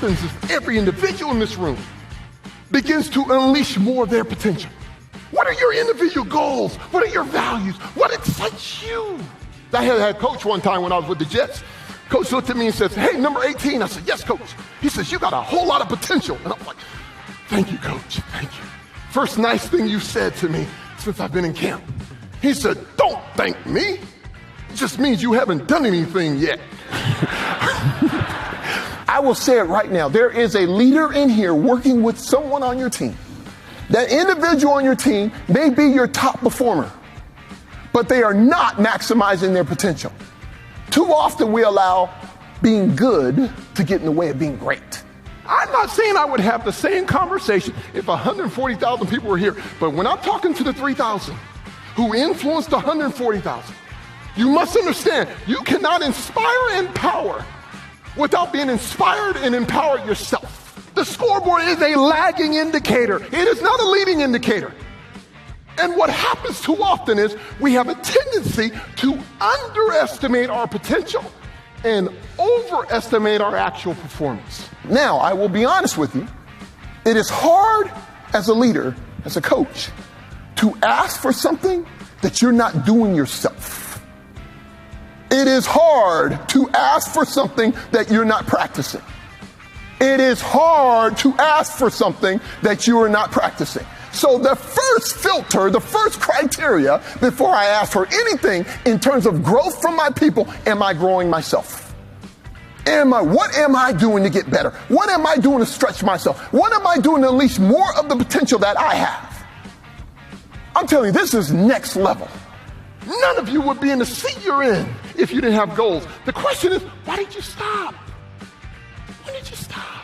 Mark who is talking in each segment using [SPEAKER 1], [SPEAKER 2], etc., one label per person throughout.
[SPEAKER 1] happens if every individual in this room begins to unleash more of their potential? What are your individual goals? What are your values? What excites you? I had a coach one time when I was with the Jets. Coach looked at me and says, hey, number 18. I said, yes, coach. He says, you got a whole lot of potential. And I'm like, thank you, coach. Thank you. First nice thing you said to me since I've been in camp. He said, don't thank me. It just means you haven't done anything yet. I will say it right now. There is a leader in here working with someone on your team. That individual on your team may be your top performer, but they are not maximizing their potential. Too often we allow being good to get in the way of being great. I'm not saying I would have the same conversation if 140,000 people were here, but when I'm talking to the 3,000 who influenced 140,000, you must understand, you cannot inspire and empower without being inspired and empowered yourself. The scoreboard is a lagging indicator. It is not a leading indicator. And what happens too often is we have a tendency to underestimate our potential and overestimate our actual performance. Now, I will be honest with you. It is hard as a leader, as a coach, to ask for something that you're not doing yourself. It is hard to ask for something that you're not practicing. It is hard to ask for something that you are not practicing. So the first filter, the first criteria before I ask for anything in terms of growth from my people, am I growing myself? What am I doing to get better? What am I doing to stretch myself? What am I doing to unleash more of the potential that I have? I'm telling you, this is next level. None of you would be in the seat you're in if you didn't have goals. The question is, why did you stop? Why did you stop?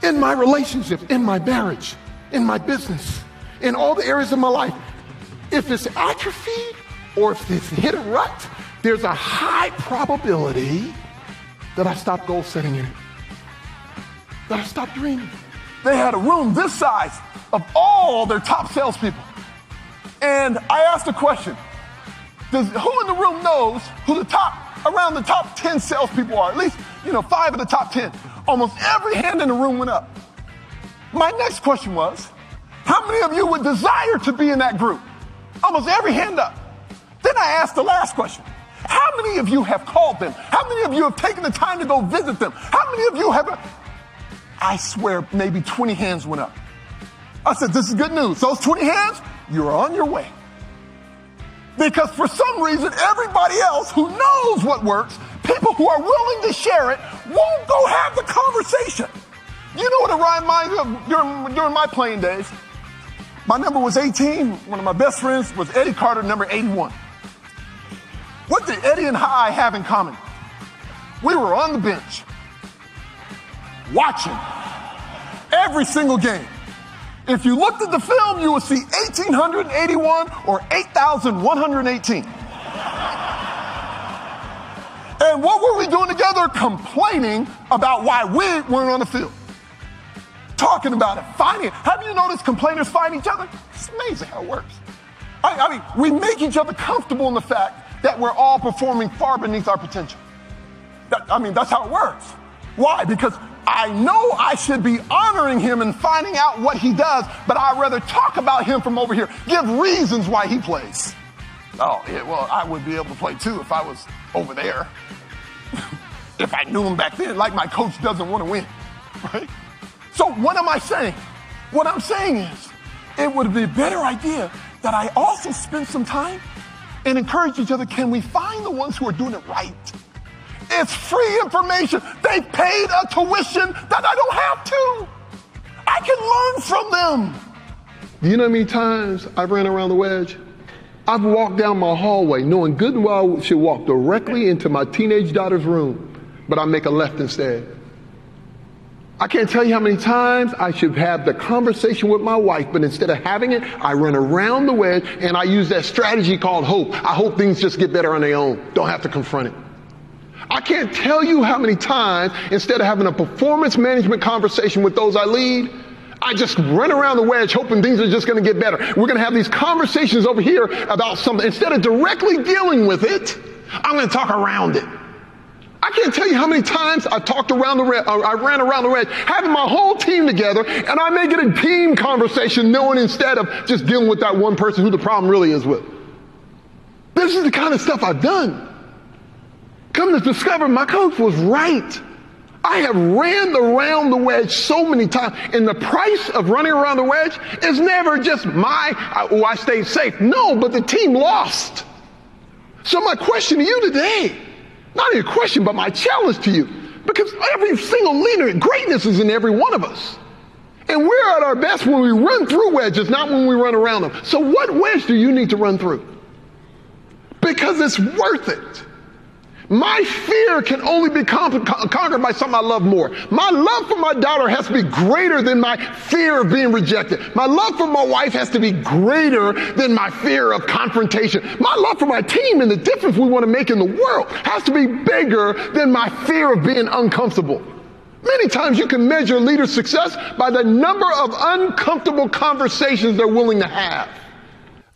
[SPEAKER 1] In my relationship, in my marriage, in my business, in all the areas of my life, if it's atrophied or if it's hit a rut, there's a high probability that I stop goal setting in it, that I stop dreaming. They had a room this size of all their top salespeople. And I asked a question. Who in the room knows who around the top 10 salespeople are? At least, 5 of the top 10. Almost every hand in the room went up. My next question was, how many of you would desire to be in that group? Almost every hand up. Then I asked the last question. How many of you have called them? How many of you have taken the time to go visit them? How many of you have? I swear maybe 20 hands went up. I said, this is good news. Those 20 hands, you're on your way. Because for some reason, everybody else who knows what works, people who are willing to share it, won't go have the conversation. You know what it reminds me of during my playing days? My number was 18. One of my best friends was Eddie Carter, number 81. What did Eddie and I have in common? We were on the bench, watching every single game. If you looked at the film, you would see 1,881 or 8,118. And what were we doing together? Complaining about why we weren't on the field. Talking about it, fighting it. Have you noticed complainers fight each other? It's amazing how it works. I mean, we make each other comfortable in the fact that we're all performing far beneath our potential. That's how it works. Why? Because I know I should be honoring him and finding out what he does, but I'd rather talk about him from over here, give reasons why he plays. Oh, yeah, well, I would be able to play too if I was over there. If I knew him back then, like my coach doesn't want to win, right? So what am I saying? What I'm saying is, it would be a better idea that I also spend some time and encourage each other. Can we find the ones who are doing it right? It's free information. They paid a tuition that I don't have to. I can learn from them. Do you know how many times I've ran around the wedge? I've walked down my hallway knowing good and well I should walk directly into my teenage daughter's room, but I make a left instead. I can't tell you how many times I should have the conversation with my wife, but instead of having it, I run around the wedge and I use that strategy called hope. I hope things just get better on their own. Don't have to confront it. I can't tell you how many times, instead of having a performance management conversation with those I lead, I just run around the wedge hoping things are just going to get better. We're going to have these conversations over here about something. Instead of directly dealing with it, I'm going to talk around it. I can't tell you how many times I ran around the wedge, having my whole team together, and I make it a team conversation, knowing instead of just dealing with that one person who the problem really is with. This is the kind of stuff I've done. Come to discover, my coach was right. I have ran around the wedge so many times, and the price of running around the wedge is never just I stayed safe. No, but the team lost. So my question to you today, not even a question, but my challenge to you, because every single leader, greatness is in every one of us. And we're at our best when we run through wedges, not when we run around them. So what wedge do you need to run through? Because it's worth it. My fear can only be conquered by something I love more. My love for my daughter has to be greater than my fear of being rejected. My love for my wife has to be greater than my fear of confrontation. My love for my team and the difference we want to make in the world has to be bigger than my fear of being uncomfortable. Many times you can measure a leader's success by the number of uncomfortable conversations they're willing to have.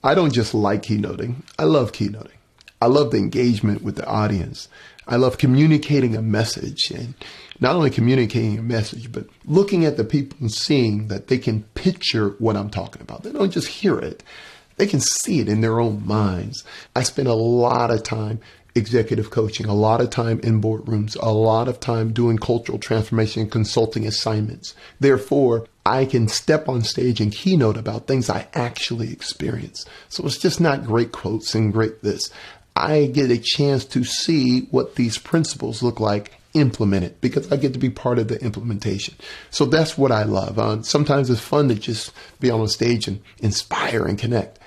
[SPEAKER 1] I don't just like keynoting. I love keynoting. I love the engagement with the audience. I love communicating a message, and not only communicating a message, but looking at the people and seeing that they can picture what I'm talking about. They don't just hear it. They can see it in their own minds. I spend a lot of time executive coaching, a lot of time in boardrooms, a lot of time doing cultural transformation and consulting assignments. Therefore, I can step on stage and keynote about things I actually experience. So it's just not great quotes and great this. I get a chance to see what these principles look like implemented because I get to be part of the implementation. So that's what I love. Sometimes it's fun to just be on a stage and inspire and connect.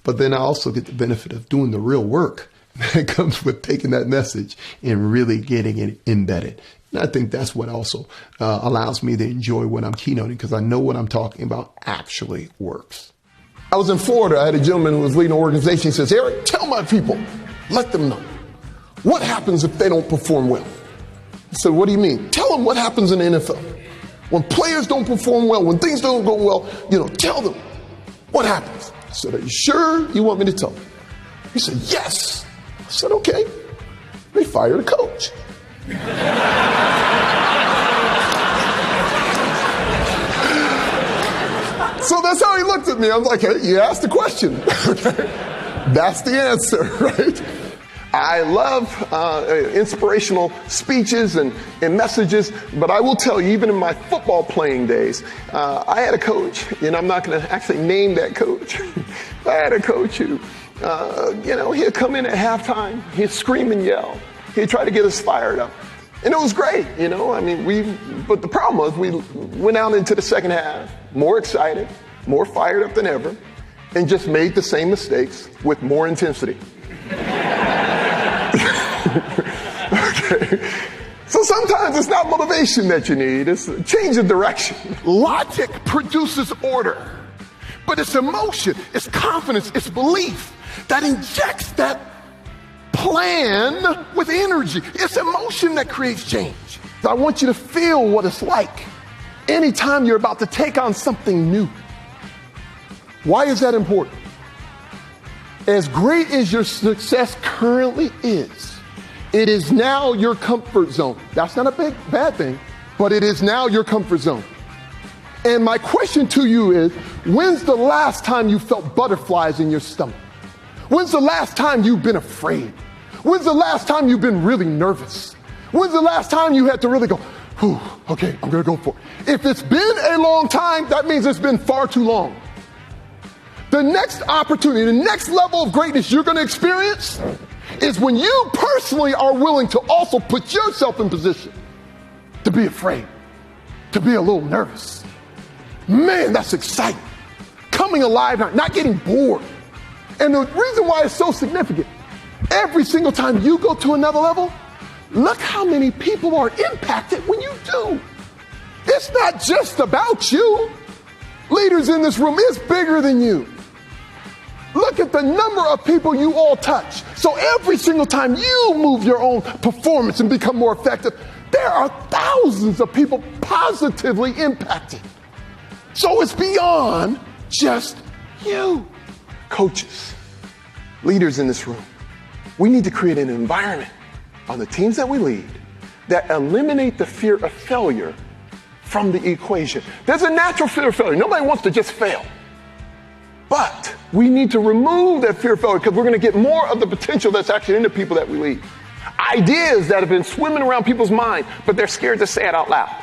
[SPEAKER 1] But then I also get the benefit of doing the real work that comes with taking that message and really getting it embedded. And I think that's what also allows me to enjoy what I'm keynoting because I know what I'm talking about actually works. I was in Florida. I had a gentleman who was leading an organization. He says, Eric, tell my people, let them know. What happens if they don't perform well? I said, what do you mean? Tell them what happens in the NFL. When players don't perform well, when things don't go well, tell them what happens. I said, are you sure you want me to tell them? He said, yes. I said, okay. They fired a coach. So that's how he looked at me. I was like, hey, you asked the question. That's the answer, right? I love inspirational speeches and messages, but I will tell you, even in my football playing days, I had a coach, and I'm not going to actually name that coach. I had a coach who, he'd come in at halftime, he'd scream and yell. He'd try to get us fired up. And it was great, but the problem was we went out into the second half, more excited, more fired up than ever, and just made the same mistakes with more intensity. Okay. So sometimes it's not motivation that you need, it's a change of direction. Logic produces order, but it's emotion, it's confidence, it's belief that injects that plan with energy. It's emotion that creates change. I want you to feel what it's like anytime you're about to take on something new. Why is that important? As great as your success currently is, it is now your comfort zone. That's not a bad thing, but it is now your comfort zone. And my question to you is, when's the last time you felt butterflies in your stomach? When's the last time you've been afraid? When's the last time you've been really nervous? When's the last time you had to really go, whew, okay, I'm going to go for it. If it's been a long time, that means it's been far too long. The next opportunity, the next level of greatness you're going to experience is when you personally are willing to also put yourself in position to be afraid, to be a little nervous. Man, that's exciting. Coming alive, not getting bored. And the reason why it's so significant, every single time you go to another level, look how many people are impacted when you do. It's not just about you. Leaders in this room, it's bigger than you. Look at the number of people you all touch. So every single time you move your own performance and become more effective, there are thousands of people positively impacted. So it's beyond just you. Coaches, leaders in this room, we need to create an environment on the teams that we lead that eliminate the fear of failure from the equation. There's a natural fear of failure. Nobody wants to just fail. But we need to remove that fear of failure because we're going to get more of the potential that's actually in the people that we lead. Ideas that have been swimming around people's mind, but they're scared to say it out loud.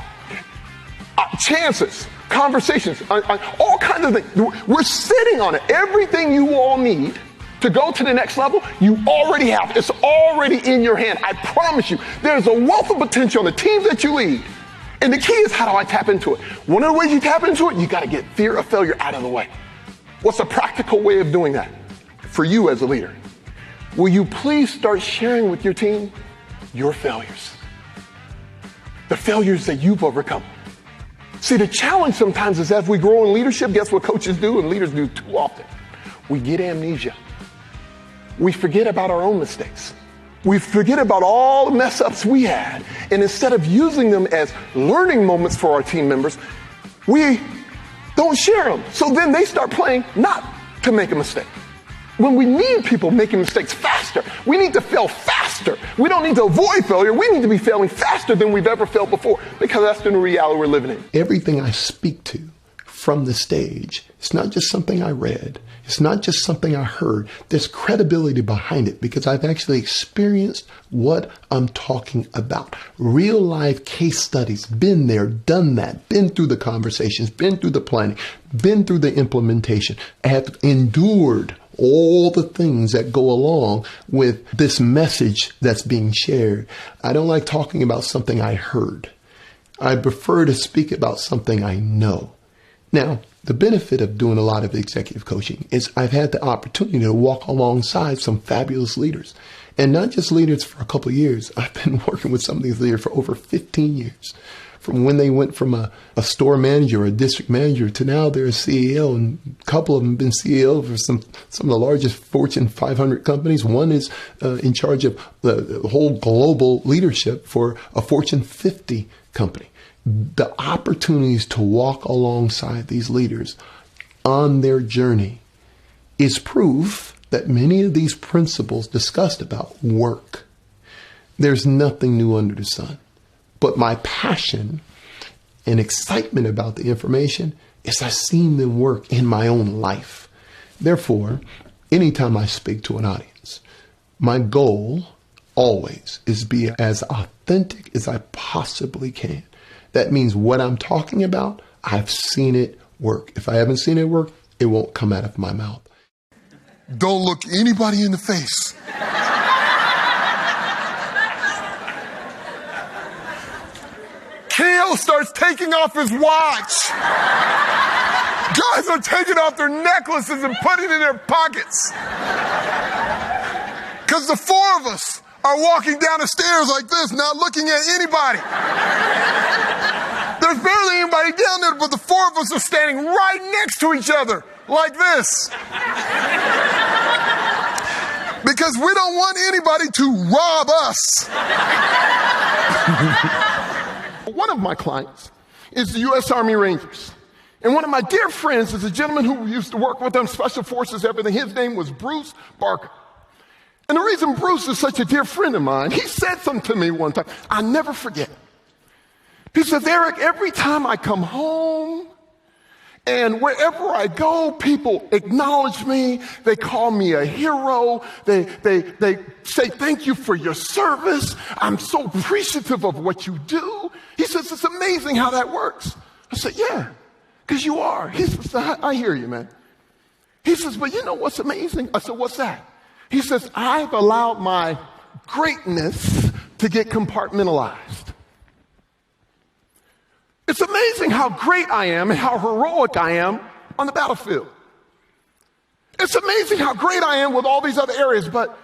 [SPEAKER 1] Chances, conversations, all kinds of things. We're sitting on it. Everything you all need to go to the next level, you already have. It's already in your hand. I promise you, there's a wealth of potential on the teams that you lead. And the key is, how do I tap into it? One of the ways you tap into it, you got to get fear of failure out of the way. What's a practical way of doing that for you as a leader? Will you please start sharing with your team your failures? The failures that you've overcome. See, the challenge sometimes is as we grow in leadership, guess what coaches do and leaders do too often? We get amnesia. We forget about our own mistakes. We forget about all the mess ups we had. And instead of using them as learning moments for our team members, we don't share them. So then they start playing not to make a mistake. When we need people making mistakes faster, we need to fail faster. We don't need to avoid failure. We need to be failing faster than we've ever failed before, because that's the new reality we're living in.
[SPEAKER 2] Everything I speak to from the stage, it's not just something I read. It's not just something I heard. There's credibility behind it because I've actually experienced what I'm talking about. Real life case studies, been there, done that, been through the conversations, been through the planning, been through the implementation, have endured all the things that go along with this message that's being shared. I don't like talking about something I heard. I prefer to speak about something I know. Now, the benefit of doing a lot of executive coaching is I've had the opportunity to walk alongside some fabulous leaders, and not just leaders for a couple of years. I've been working with some of these leaders for over 15 years. From when they went from a store manager or a district manager to now they're a CEO, and a couple of them have been CEO for some of the largest Fortune 500 companies. One is in charge of the whole global leadership for a Fortune 50 company. The opportunities to walk alongside these leaders on their journey is proof that many of these principles discussed about work. There's nothing new under the sun. But my passion and excitement about the information is I've seen them work in my own life. Therefore, anytime I speak to an audience, my goal always is to be as authentic as I possibly can. That means what I'm talking about, I've seen it work. If I haven't seen it work, it won't come out of my mouth.
[SPEAKER 1] Don't look anybody in the face. Kale starts taking off his watch. Guys are taking off their necklaces and putting it in their pockets. Because the four of us are walking down the stairs like this, not looking at anybody. There's barely anybody down there, but the four of us are standing right next to each other like this. Because we don't want anybody to rob us. One of my clients is the U.S. Army Rangers. And one of my dear friends is a gentleman who used to work with them, Special Forces, everything. His name was Bruce Barker. And the reason Bruce is such a dear friend of mine, he said something to me one time, I'll never forget. He says, Eric, every time I come home and wherever I go, people acknowledge me. They call me a hero. They say, thank you for your service. I'm so appreciative of what you do. He says, it's amazing how that works. I said, yeah, because you are. He says, I hear you, man. He says, but you know what's amazing? I said, what's that? He says, I've allowed my greatness to get compartmentalized. It's amazing how great I am and how heroic I am on the battlefield. It's amazing how great I am with all these other areas, but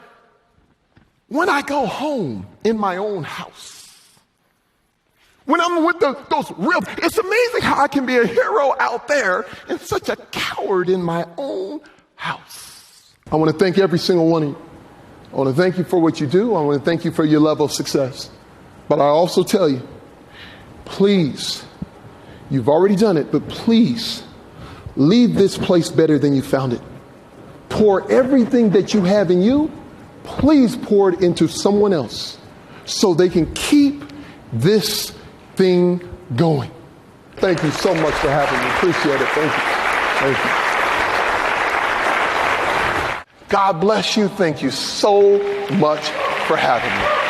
[SPEAKER 1] when I go home in my own house, when I'm with those real, it's amazing how I can be a hero out there and such a coward in my own house. I want to thank every single one of you. I want to thank you for what you do. I want to thank you for your level of success. But I also tell you, please, you've already done it, but please leave this place better than you found it. Pour everything that you have in you, please pour it into someone else. so they can keep this thing going. Thank you so much for having me. Appreciate it. Thank you. Thank you. God bless you. Thank you so much for having me.